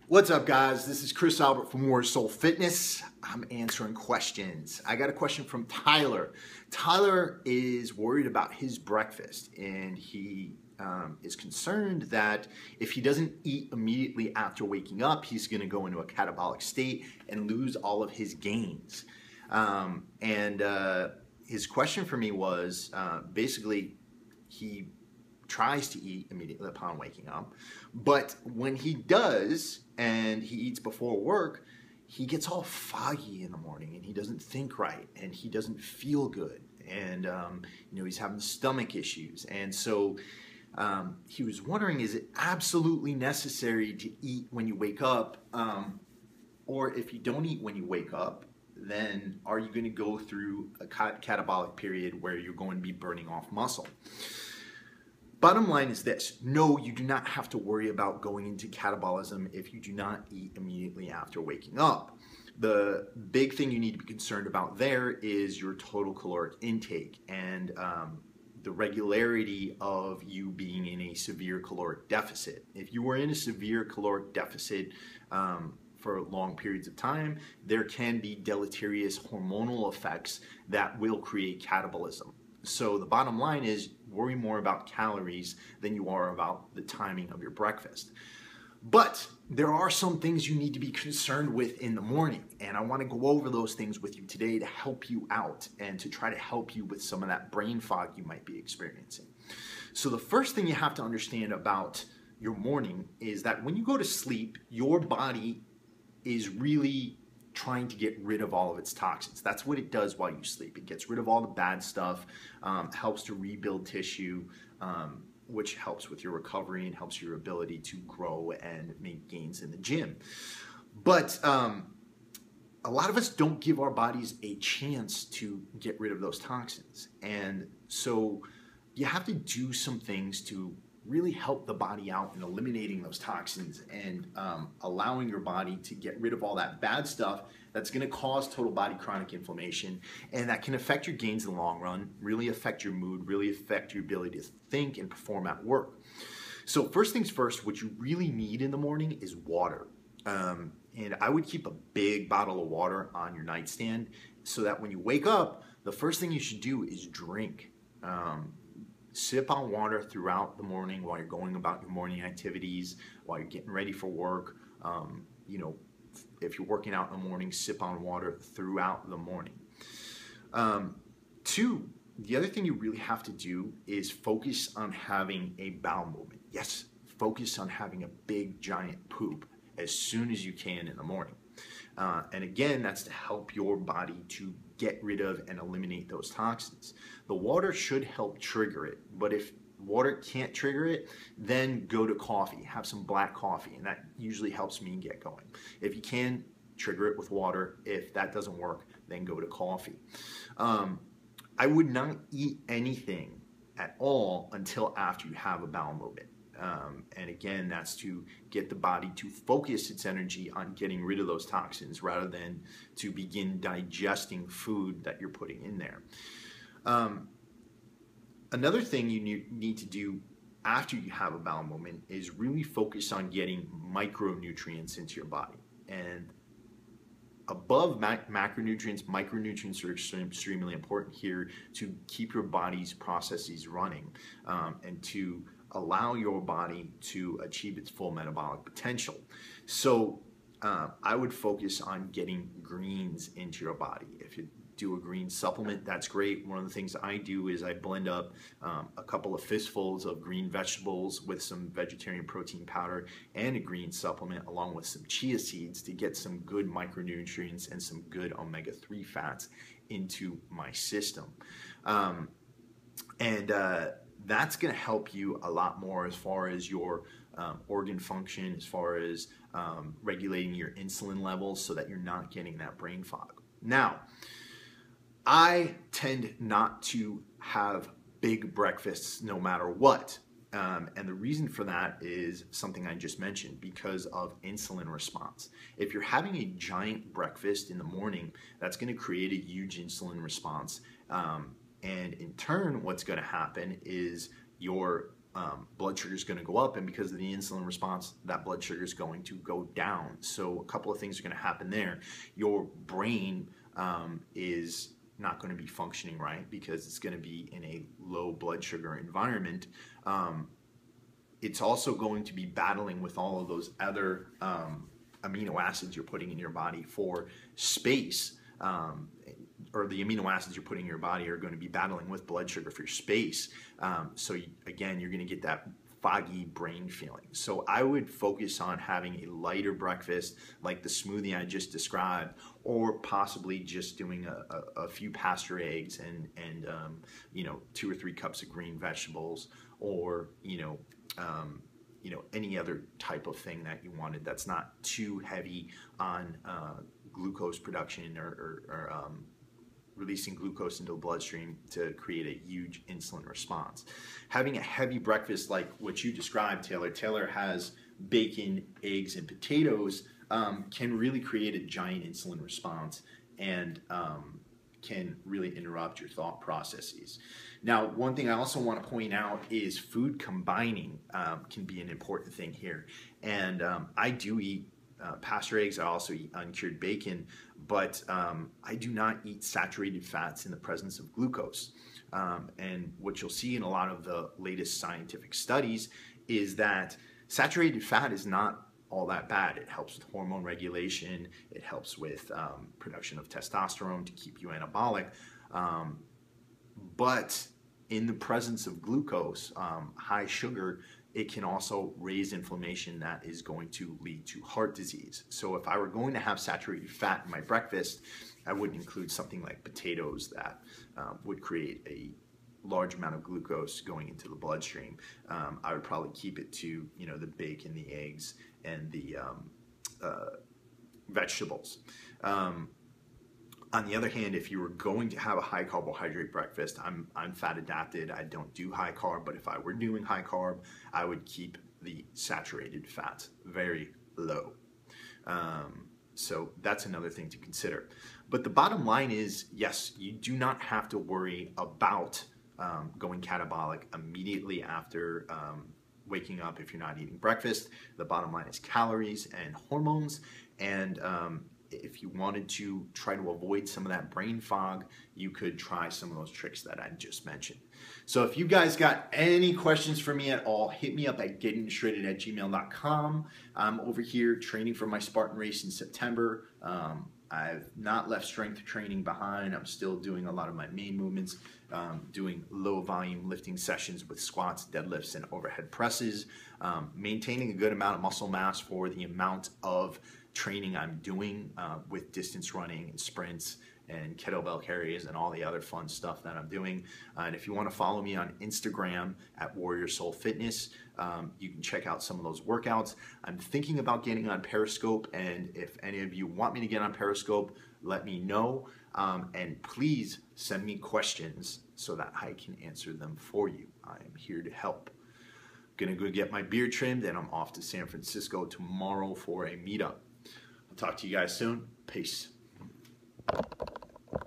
What's up, guys? This is Chris Albert from More Soul Fitness. I'm answering questions. I got a question from Tyler. Tyler is worried about his breakfast, and he is concerned that if he doesn't eat immediately after waking up, he's going to go into a catabolic state and lose all of his gains. His question for me was basically he tries to eat immediately upon waking up, but when he does and he eats before work, he gets all foggy in the morning and he doesn't think right and he doesn't feel good, and he's having stomach issues. And so he was wondering, is it absolutely necessary to eat when you wake up, or if you don't eat when you wake up, then are you going to go through a catabolic period where you're going to be burning off muscle? Bottom line is this: no, you do not have to worry about going into catabolism if you do not eat immediately after waking up. The big thing you need to be concerned about there is your total caloric intake and the regularity of you being in a severe caloric deficit. If you are in a severe caloric deficit for long periods of time, there can be deleterious hormonal effects that will create catabolism. So the bottom line is, worry more about calories than you are about the timing of your breakfast. But there are some things you need to be concerned with in the morning, and I want to go over those things with you today to help you out and to try to help you with some of that brain fog you might be experiencing. So the first thing you have to understand about your morning is that when you go to sleep, your body is really trying to get rid of all of its toxins. That's what it does while you sleep. It gets rid of all the bad stuff, helps to rebuild tissue, which helps with your recovery and helps your ability to grow and make gains in the gym. But a lot of us don't give our bodies a chance to get rid of those toxins. And so you have to do some things to really help the body out in eliminating those toxins and allowing your body to get rid of all that bad stuff that's going to cause total body chronic inflammation, and that can affect your gains in the long run, really affect your mood, really affect your ability to think and perform at work. So first things first, what you really need in the morning is water. And I would keep a big bottle of water on your nightstand so that when you wake up, the first thing you should do is drink. Sip on water throughout the morning while you're going about your morning activities, while you're getting ready for work. If you're working out in the morning, sip on water throughout the morning. Two, the other thing you really have to do is focus on having a bowel movement. Yes, focus on having a big giant poop as soon as you can in the morning. And again, that's to help your body to get rid of and eliminate those toxins. The water should help trigger it, but if water can't trigger it, then go to coffee. Have some black coffee, and that usually helps me get going. If you can, trigger it with water. If that doesn't work, then go to coffee. I would not eat anything at all until after you have a bowel movement. And again, that's to get the body to focus its energy on getting rid of those toxins rather than to begin digesting food that you're putting in there. Another thing you need to do after you have a bowel movement is really focus on getting micronutrients into your body. And above macronutrients, micronutrients are extremely important here to keep your body's processes running and to allow your body to achieve its full metabolic potential. So I would focus on getting greens into your body. If you do a green supplement, that's great. One of the things I do is I blend up a couple of fistfuls of green vegetables with some vegetarian protein powder and a green supplement along with some chia seeds to get some good micronutrients and some good omega-3 fats into my system. That's going to help you a lot more as far as your organ function, as far as regulating your insulin levels so that you're not getting that brain fog. Now, I tend not to have big breakfasts no matter what. And the reason for that is something I just mentioned, because of insulin response. If you're having a giant breakfast in the morning, that's going to create a huge insulin response. And in turn, what's going to happen is your blood sugar is going to go up, and because of the insulin response, that blood sugar is going to go down. So a couple of things are going to happen there. Your brain is not going to be functioning right because it's going to be in a low blood sugar environment. It's also going to be battling with all of those other amino acids you're putting in your body for space, or the amino acids you're putting in your body are going to be battling with blood sugar for space. Again, you're going to get that foggy brain feeling. So I would focus on having a lighter breakfast like the smoothie I just described, or possibly just doing a few pasture eggs and 2 or 3 cups of green vegetables, or any other type of thing that you wanted that's not too heavy on glucose production or releasing glucose into the bloodstream to create a huge insulin response. Having a heavy breakfast like what you described, Taylor has bacon, eggs, and potatoes, can really create a giant insulin response and can really interrupt your thought processes. Now, one thing I also want to point out is food combining can be an important thing here. And I do eat pasture eggs. I also eat uncured bacon, but I do not eat saturated fats in the presence of glucose. And what you'll see in a lot of the latest scientific studies is that saturated fat is not all that bad. It helps with hormone regulation. It helps with production of testosterone to keep you anabolic. But in the presence of glucose, high sugar, it can also raise inflammation that is going to lead to heart disease. So if I were going to have saturated fat in my breakfast, I wouldn't include something like potatoes that would create a large amount of glucose going into the bloodstream. I would probably keep it to the bacon, the eggs, and the vegetables. On the other hand, if you were going to have a high carbohydrate breakfast, I'm fat adapted. I don't do high carb, but if I were doing high carb, I would keep the saturated fats very low. So that's another thing to consider. But the bottom line is, yes, you do not have to worry about going catabolic immediately after waking up if you're not eating breakfast. The bottom line is calories and hormones. And if you wanted to try to avoid some of that brain fog, you could try some of those tricks that I just mentioned. So if you guys got any questions for me at all, hit me up at gettingshredded@gmail.com. I'm over here training for my Spartan race in September. I've not left strength training behind. I'm still doing a lot of my main movements, doing low volume lifting sessions with squats, deadlifts, and overhead presses, maintaining a good amount of muscle mass for the amount of training I'm doing with distance running and sprints and kettlebell carries and all the other fun stuff that I'm doing. And if you want to follow me on Instagram at Warrior Soul Fitness, you can check out some of those workouts. I'm thinking about getting on Periscope, and if any of you want me to get on Periscope, let me know. And please send me questions so that I can answer them for you. I am here to help. Gonna go get my beard trimmed, and I'm off to San Francisco tomorrow for a meetup. I'll talk to you guys soon. Peace.